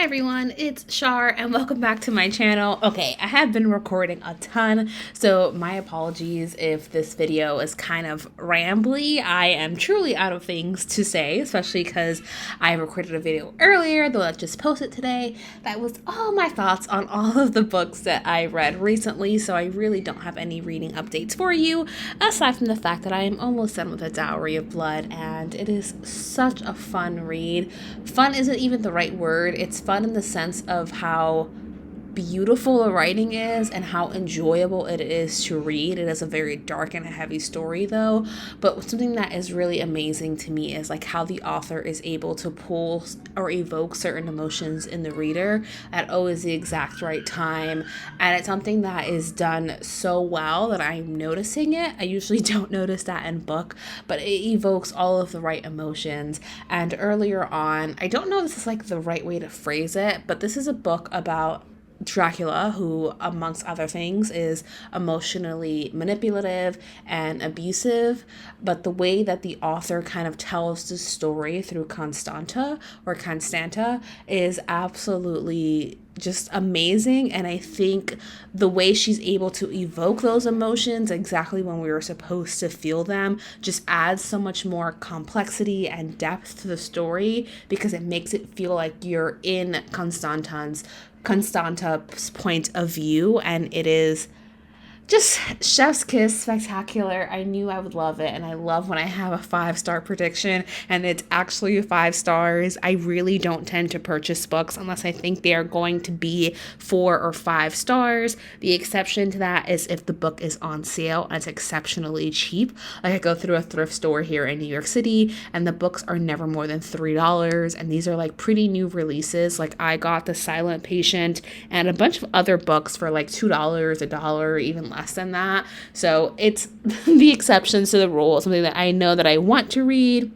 Hi everyone, it's Shar and welcome back to my channel. Okay, I have been recording a ton, so my apologies if this video is kind of rambly. I am truly out of things to say, especially because I recorded a video earlier, though I just posted today, that was all my thoughts on all of the books that I read recently, so I really don't have any reading updates for you, aside from the fact that I am almost done with A Dowry of Blood, and it is such a fun read. Fun isn't even the right word. It's fun in the sense of how beautiful the writing is and how enjoyable it is to read. It is a very dark and heavy story though, but something that is really amazing to me is like how the author is able to pull or evoke certain emotions in the reader at always the exact right time, and it's something that is done so well that I'm noticing it. I usually don't notice that in book, but it evokes all of the right emotions. And earlier on, I don't know if this is like the right way to phrase it, but this is a book about Dracula, who, amongst other things, is emotionally manipulative and abusive, but the way that the author kind of tells the story through Constanta is absolutely just amazing. And I think the way she's able to evoke those emotions exactly when we were supposed to feel them just adds so much more complexity and depth to the story, because it makes it feel like you're in Constanta's point of view, and it is just chef's kiss spectacular. I knew I would love it, and I love when I have a 5-star prediction and it's actually 5 stars. I really don't tend to purchase books unless I think they are going to be 4 or 5 stars. The exception to that is if the book is on sale and it's exceptionally cheap. Like I go through a thrift store here in New York City and the books are never more than $3, and these are like pretty new releases. Like I got The Silent Patient and a bunch of other books for like $2, $1, even less than that. So it's the exceptions to the rule, something that I know that I want to read.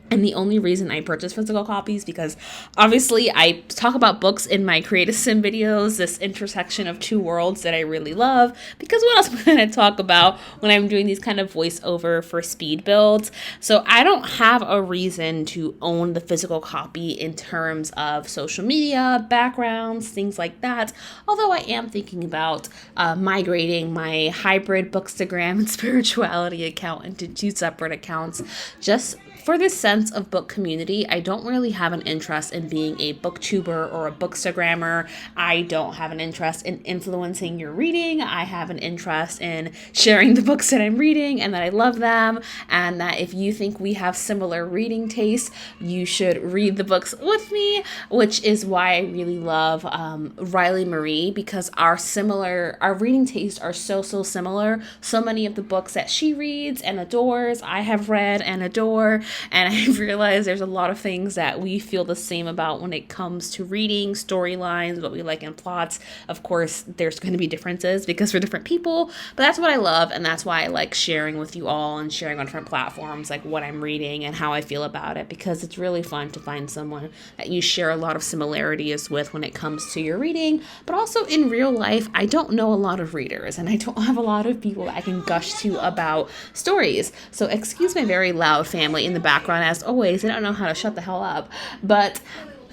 And the only reason I purchase physical copies, because obviously I talk about books in my Create a Sim videos, this intersection of two worlds that I really love, because what else am I going to talk about when I'm doing these kind of voiceover for speed builds? So I don't have a reason to own the physical copy in terms of social media, backgrounds, things like that, although I am thinking about migrating my hybrid Bookstagram and spirituality account into 2 separate accounts, just for this sense of book community. I don't really have an interest in being a booktuber or a bookstagrammer. I don't have an interest in influencing your reading. I have an interest in sharing the books that I'm reading and that I love them, and that if you think we have similar reading tastes, you should read the books with me, which is why I really love Riley Marie, because our reading tastes are so similar. So many of the books that she reads and adores, I have read and adore. And I've realized there's a lot of things that we feel the same about when it comes to reading, storylines, what we like in plots. Of course, there's going to be differences because we're different people, but that's what I love, and that's why I like sharing with you all and sharing on different platforms, like what I'm reading and how I feel about it, because it's really fun to find someone that you share a lot of similarities with when it comes to your reading. But also in real life, I don't know a lot of readers, and I don't have a lot of people that I can gush to about stories. So excuse my very loud family in the background as always. I don't know how to shut the hell up, but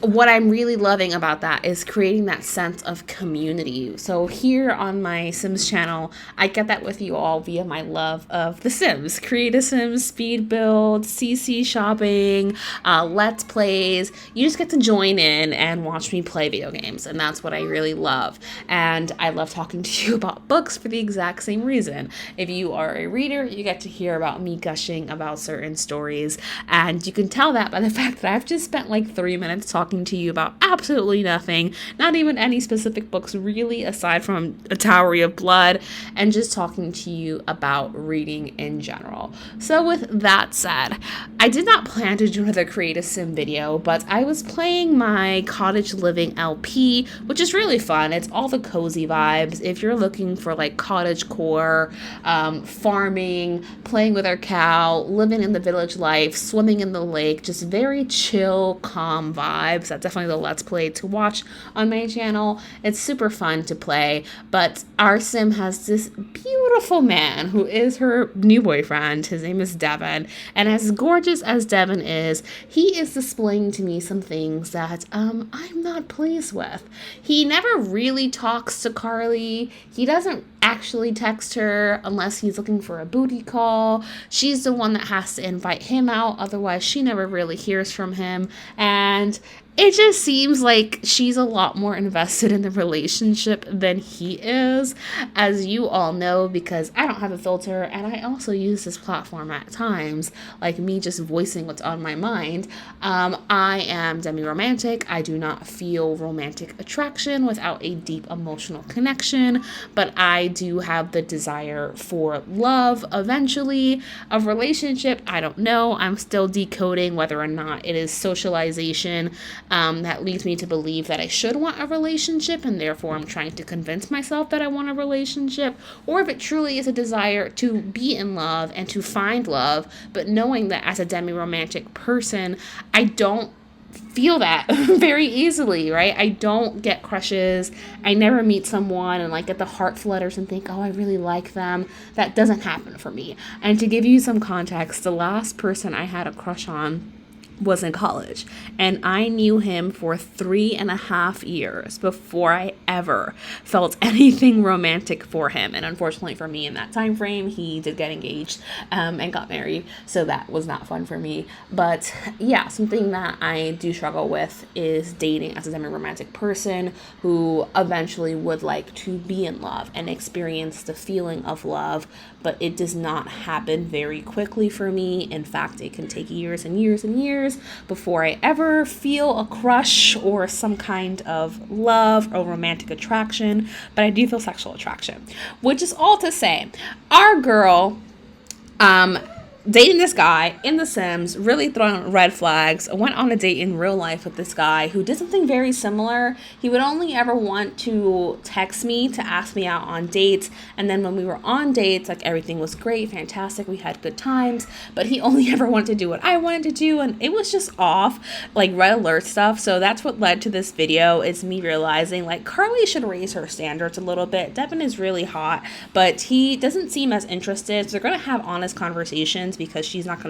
what I'm really loving about that is creating that sense of community. So here on my Sims channel, I get that with you all via my love of The Sims, Create a Sims, speed build, CC shopping, let's plays. You just get to join in and watch me play video games, and that's what I really love. And I love talking to you about books for the exact same reason. If you are a reader, you get to hear about me gushing about certain stories, and you can tell that by the fact that I've just spent like 3 minutes talking to you about absolutely nothing, not even any specific books really, aside from A Dowry of Blood, and just talking to you about reading in general. So with that said, I did not plan to do another Create a Sim video, but I was playing my Cottage Living LP, which is really fun. It's all the cozy vibes. If you're looking for like cottage core, farming, playing with our cow, living in the village life, swimming in the lake, just very chill, calm vibe, lives. That's definitely the Let's Play to watch on my channel. It's super fun to play, but our sim has this beautiful man who is her new boyfriend. His name is Devin, and as gorgeous as Devin is, he is displaying to me some things that I'm not pleased with. He never really talks to Carly. He doesn't actually text her unless he's looking for a booty call. She's the one that has to invite him out, otherwise she never really hears from him. And it just seems like she's a lot more invested in the relationship than he is, as you all know, because I don't have a filter and I also use this platform at times, like me just voicing what's on my mind. I am demi-romantic. I do not feel romantic attraction without a deep emotional connection, but I do have the desire for love eventually. A relationship, I don't know. I'm still decoding whether or not it is socialization that leads me to believe that I should want a relationship, and therefore I'm trying to convince myself that I want a relationship, or if it truly is a desire to be in love and to find love, but knowing that as a demi-romantic person, I don't feel that very easily, right? I don't get crushes. I never meet someone and like get the heart flutters and think, oh, I really like them. That doesn't happen for me. And to give you some context, the last person I had a crush on was in college, and I knew him for 3.5 years before I ever felt anything romantic for him. And unfortunately for me, in that time frame, he did get engaged and got married, so that was not fun for me. But yeah, something that I do struggle with is dating as a semi-romantic person who eventually would like to be in love and experience the feeling of love, but it does not happen very quickly for me. In fact, it can take years and years and years before I ever feel a crush or some kind of love or romantic attraction, but I do feel sexual attraction, which is all to say, our girl, dating this guy in The Sims, really throwing red flags. I went on a date in real life with this guy who did something very similar. He would only ever want to text me to ask me out on dates, and then when we were on dates, like everything was great, fantastic, we had good times, but he only ever wanted to do what I wanted to do, and it was just off, like red alert stuff. So that's what led to this video, is me realizing like Carly should raise her standards a little bit. Devin is really hot, but he doesn't seem as interested, so they're going to have honest conversations, because she's not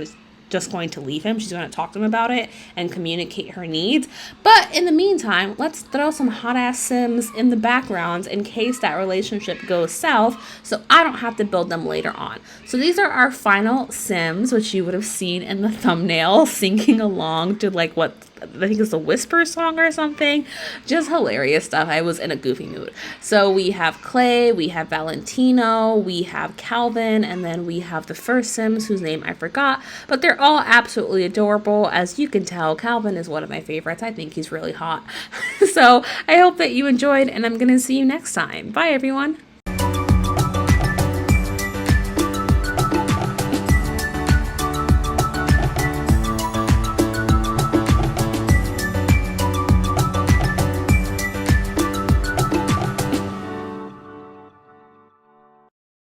just going to leave him. She's going to talk to him about it and communicate her needs. But in the meantime, let's throw some hot ass Sims in the background in case that relationship goes south, so I don't have to build them later on. So these are our final Sims, which you would have seen in the thumbnail, singing along to like what I think it's a Whisper song or something. Just hilarious stuff. I was in a goofy mood. So we have Clay, we have Valentino, we have Calvin, and then we have the first Sims whose name I forgot, but they're all absolutely adorable. As you can tell, Calvin is one of my favorites. I think he's really hot. So I hope that you enjoyed, and I'm going to see you next time. Bye, everyone.